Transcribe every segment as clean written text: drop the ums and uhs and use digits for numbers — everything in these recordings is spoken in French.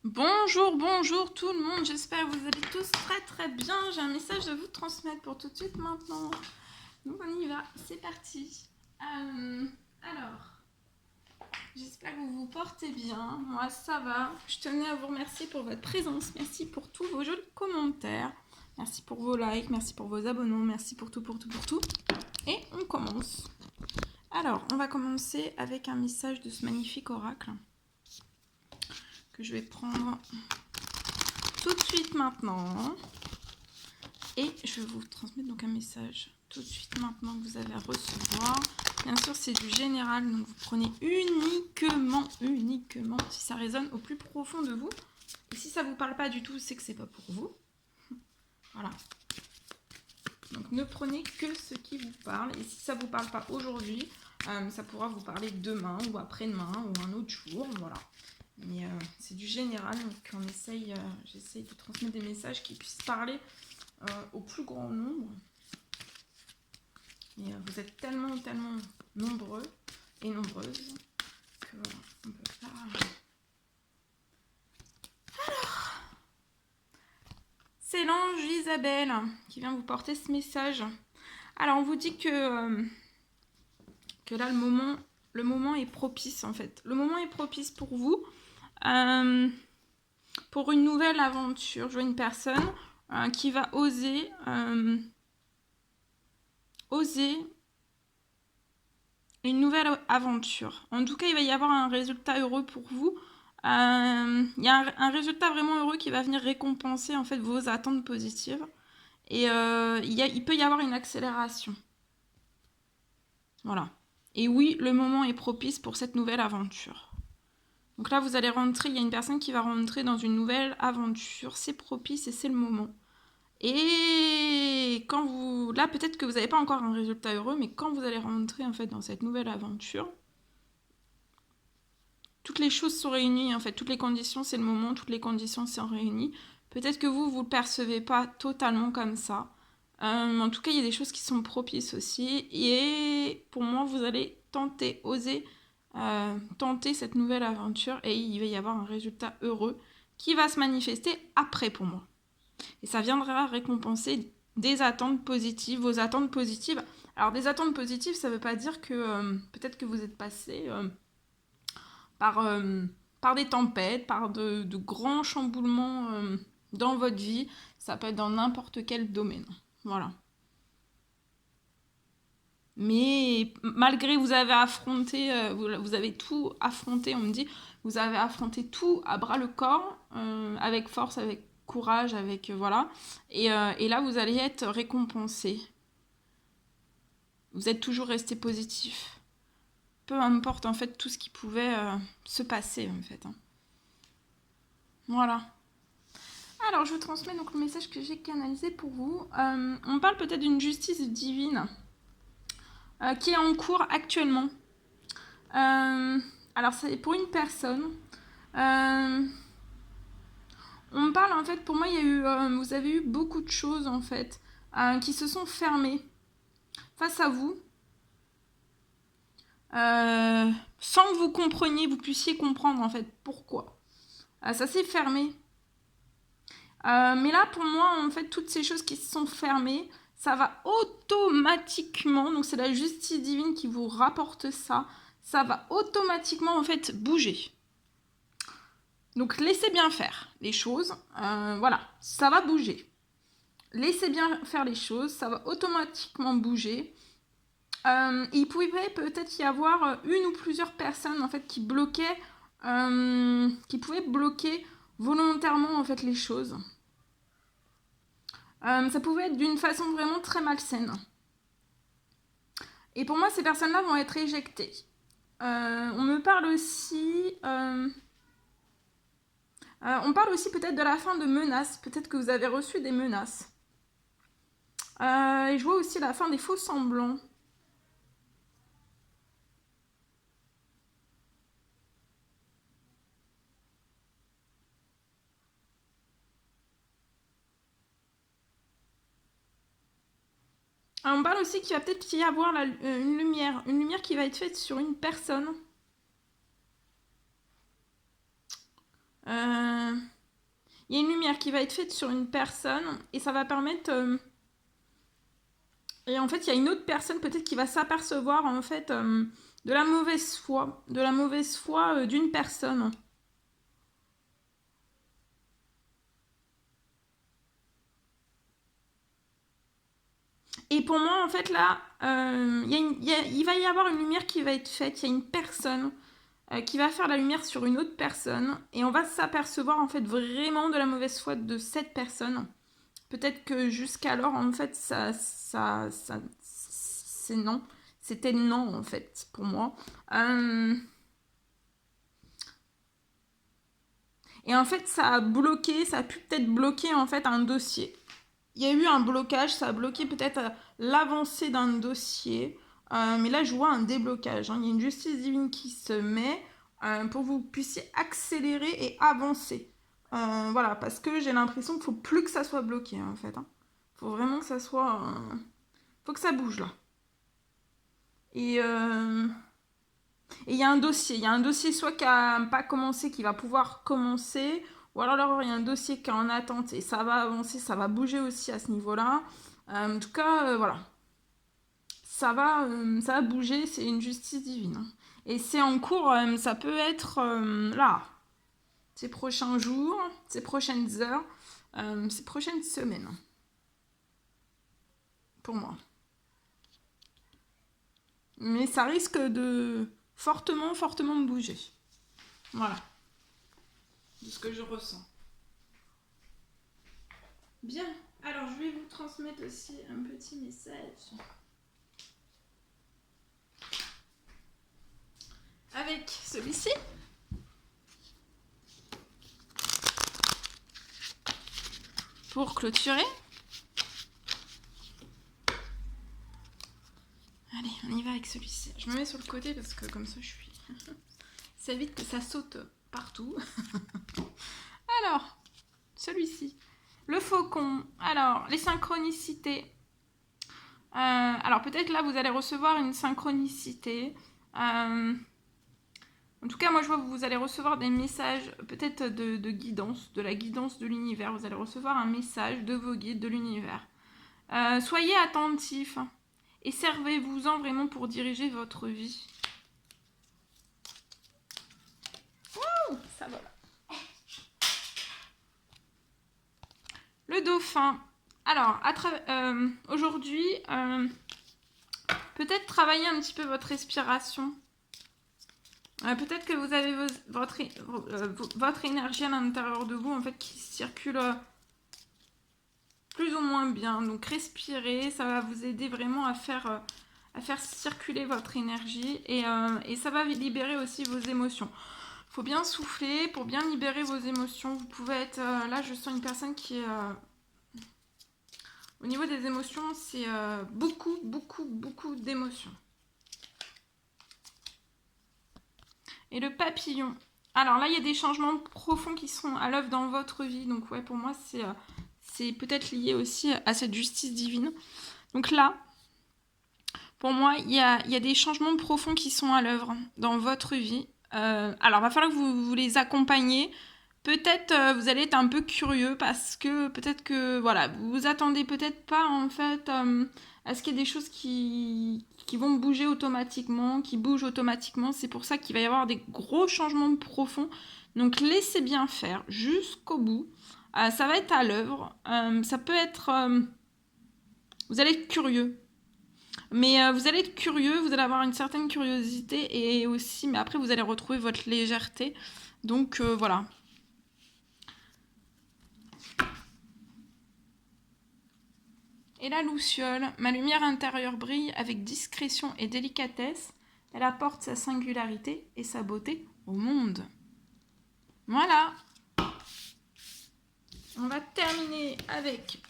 Bonjour, bonjour tout le monde, j'espère que vous allez tous très bien. J'ai un message à vous transmettre pour tout de suite maintenant. Donc on y va, c'est parti. Alors, j'espère que vous vous portez bien. Moi ça va. Je tenais à vous remercier pour votre présence. Merci pour tous vos jolis commentaires. Merci pour vos likes, merci pour vos abonnements, merci pour tout. Et on commence. Alors, on va commencer avec un message de ce magnifique oracle que je vais prendre tout de suite maintenant. Et je vais vous transmettre donc un message tout de suite maintenant que vous avez à recevoir. Bien sûr, c'est du général, donc vous prenez uniquement si ça résonne au plus profond de vous. Et si ça vous parle pas du tout, c'est que c'est pas pour vous. Voilà. Donc ne prenez que ce qui vous parle. Et si ça vous parle pas aujourd'hui, ça pourra vous parler demain ou après-demain ou un autre jour. Voilà. Mais c'est du général, donc on essaye, j'essaye de transmettre des messages qui puissent parler au plus grand nombre. Et vous êtes tellement nombreux et nombreuses que voilà, on peut pas. Alors, c'est l'ange Isabelle qui vient vous porter ce message. Alors on vous dit que là le moment est propice en fait. Le moment est propice pour vous. Pour une nouvelle aventure. Je vois une personne qui va oser une nouvelle aventure. En tout cas, il va y avoir un résultat heureux pour vous. Il y a un résultat vraiment heureux qui va venir récompenser en fait vos attentes positives. Et il peut y avoir une accélération. Voilà. Et oui, le moment est propice pour cette nouvelle aventure. Donc là, vous allez rentrer, il y a une personne qui va rentrer dans une nouvelle aventure. C'est propice et c'est le moment. Et quand vous... Là, peut-être que vous n'avez pas encore un résultat heureux, mais quand vous allez rentrer en fait dans cette nouvelle aventure, toutes les choses sont réunies, en fait. Toutes les conditions, c'est le moment, toutes les conditions sont réunies. Peut-être que vous ne le percevez pas totalement comme ça. En tout cas, il y a des choses qui sont propices aussi. Et pour moi, vous allez oser tenter cette nouvelle aventure. Et il va y avoir un résultat heureux qui va se manifester après pour moi. Et ça viendra récompenser des attentes positives, vos attentes positives. Alors des attentes positives, ça ne veut pas dire que peut-être que vous êtes passé par des tempêtes, par de grands chamboulements dans votre vie. Ça peut être dans n'importe quel domaine. Voilà. Mais malgré vous avez affronté, vous avez tout affronté, on me dit, vous avez affronté tout à bras le corps, avec force, avec courage, avec voilà. Et là, vous allez être récompensé. Vous êtes toujours resté positif. Peu importe en fait tout ce qui pouvait se passer en fait. Hein. Voilà. Alors, je vous transmets donc le message que j'ai canalisé pour vous. On parle peut-être d'une justice divine qui est en cours actuellement. Alors, c'est pour une personne. On parle en fait, pour moi, il y a eu, vous avez eu beaucoup de choses en fait qui se sont fermées face à vous. Sans que vous compreniez, vous puissiez comprendre en fait pourquoi. Ça s'est fermé. Mais là, pour moi, en fait, toutes ces choses qui se sont fermées, ça va automatiquement, donc c'est la justice divine qui vous rapporte ça, ça va automatiquement en fait bouger. Donc laissez bien faire les choses, voilà, ça va bouger. Laissez bien faire les choses, ça va automatiquement bouger. Il pouvait peut-être y avoir une ou plusieurs personnes en fait qui bloquaient, qui pouvaient bloquer volontairement en fait les choses. Ça pouvait être d'une façon vraiment très malsaine. Et pour moi, ces personnes-là vont être éjectées. On me parle aussi... on parle aussi peut-être de la fin de menaces. Peut-être que vous avez reçu des menaces. Et je vois aussi la fin des faux semblants. On parle aussi qu'il va peut-être y avoir une lumière qui va être faite sur une personne. il y a une lumière qui va être faite sur une personne et ça va permettre... et en fait, il y a une autre personne peut-être qui va s'apercevoir en fait de la mauvaise foi d'une personne. Et pour moi, en fait, là, il va y avoir une lumière qui va être faite. Il y a une personne qui va faire la lumière sur une autre personne. Et on va s'apercevoir, en fait, vraiment de la mauvaise foi de cette personne. Peut-être que jusqu'alors, en fait, c'est non. C'était non, en fait, pour moi. Et en fait, ça a bloqué, ça a pu peut-être bloquer, en fait, un dossier. Il y a eu un blocage, ça a bloqué peut-être l'avancée d'un dossier. Mais là, je vois un déblocage. Hein. Il y a une justice divine qui se met pour que vous puissiez accélérer et avancer. Voilà, parce que j'ai l'impression qu'il ne faut plus que ça soit bloqué, en fait. Hein. Faut vraiment que ça soit... faut que ça bouge, là. Et il y a un dossier. Il y a un dossier soit qui n'a pas commencé, qui va pouvoir commencer, ou alors il y a un dossier qui est en attente et ça va avancer, ça va bouger aussi à ce niveau-là. En tout cas, voilà. Ça va bouger, c'est une justice divine. Hein. Et c'est en cours, ça peut être là, ces prochains jours, ces prochaines heures, ces prochaines semaines. Pour moi. Mais ça risque de fortement bouger. Voilà. De ce que je ressens. Bien. Alors, je vais vous transmettre aussi un petit message. Avec celui-ci. Pour clôturer. Allez, on y va avec celui-ci. Je me mets sur le côté parce que comme ça, je suis... ça évite que ça saute partout. Alors, celui-ci. Le faucon. Alors, les synchronicités. Alors, peut-être là, vous allez recevoir une synchronicité. En tout cas, moi, je vois que vous allez recevoir des messages, peut-être de guidance, de la guidance de l'univers. Vous allez recevoir un message de vos guides de l'univers. Soyez attentifs et servez-vous-en vraiment pour diriger votre vie. Ouh, ça va. Le dauphin. Alors, aujourd'hui, peut-être travailler un petit peu votre respiration. Peut-être que vous avez votre énergie à l'intérieur de vous, en fait, qui circule plus ou moins bien. Donc, respirez, ça va vous aider vraiment à faire circuler votre énergie et ça va libérer aussi vos émotions. Il faut bien souffler pour bien libérer vos émotions. Vous pouvez être... là, je sens une personne qui est... au niveau des émotions, c'est beaucoup d'émotions. Et le papillon. Alors là, il y a des changements profonds qui sont à l'œuvre dans votre vie. Donc ouais, pour moi, c'est peut-être lié aussi à cette justice divine. Donc là, pour moi, il y a des changements profonds qui sont à l'œuvre dans votre vie. Alors, il va falloir que vous les accompagniez. Peut-être vous allez être un peu curieux parce que peut-être que voilà, vous vous attendez peut-être pas en fait à ce qu'il y ait des choses qui vont bouger automatiquement, qui bougent automatiquement. C'est pour ça qu'il va y avoir des gros changements profonds. Donc laissez bien faire jusqu'au bout. Ça va être à l'œuvre. Ça peut être... vous allez être curieux. Mais vous allez être curieux, vous allez avoir une certaine curiosité et aussi, mais après vous allez retrouver votre légèreté. Donc voilà. Et la luciole, ma lumière intérieure brille avec discrétion et délicatesse. Elle apporte sa singularité et sa beauté au monde. Voilà. On va terminer avec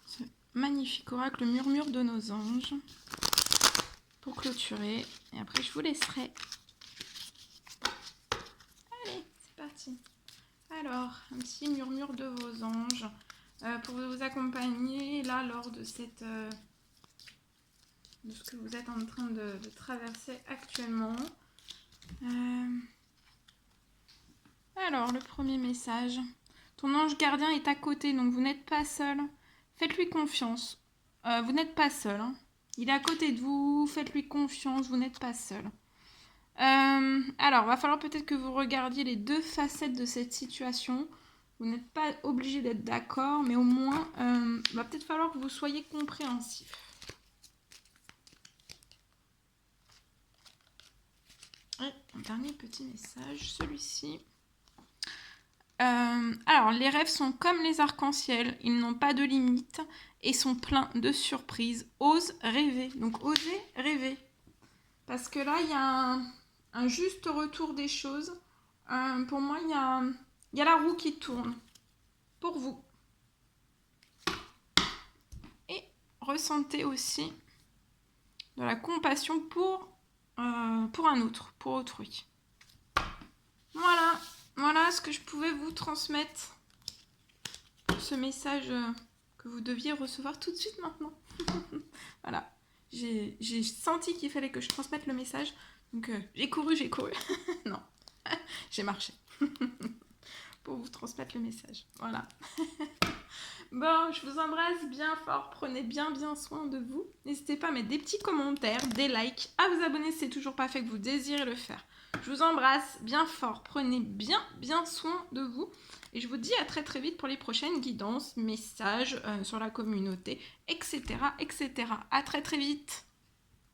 ce magnifique oracle, le murmure de nos anges. Pour clôturer. Et après, je vous laisserai. Allez, c'est parti. Alors, un petit murmure de vos anges. pour vous accompagner là lors de cette de ce que vous êtes en train de traverser actuellement. Alors, le premier message. Ton ange gardien est à côté, donc vous n'êtes pas seul. Faites-lui confiance. Vous n'êtes pas seul. Hein. Il est à côté de vous, faites-lui confiance, vous n'êtes pas seul. Alors, va falloir peut-être que vous regardiez les deux facettes de cette situation. Vous n'êtes pas obligé d'être d'accord, mais au moins, va peut-être falloir que vous soyez compréhensif. Et un dernier petit message, celui-ci. Alors, les rêves sont comme les arcs-en-ciel, ils n'ont pas de limite et sont pleins de surprises. Ose rêver, donc osez rêver. Parce que là, il y a un juste retour des choses. Pour moi, il y a la roue qui tourne pour vous. Et ressentez aussi de la compassion pour un autre, pour autrui. Voilà ce que je pouvais vous transmettre. Ce message que vous deviez recevoir tout de suite maintenant. Voilà. J'ai senti qu'il fallait que je transmette le message. Donc j'ai couru. Non, j'ai marché. Pour vous transmettre le message. Voilà. Bon, je vous embrasse bien fort. Prenez bien soin de vous. N'hésitez pas à mettre des petits commentaires, des likes, à vous abonner si c'est toujours pas fait que vous désirez le faire. Je vous embrasse bien fort. Prenez bien soin de vous. Et je vous dis à très vite pour les prochaines guidances, messages sur la communauté, etc. À très vite.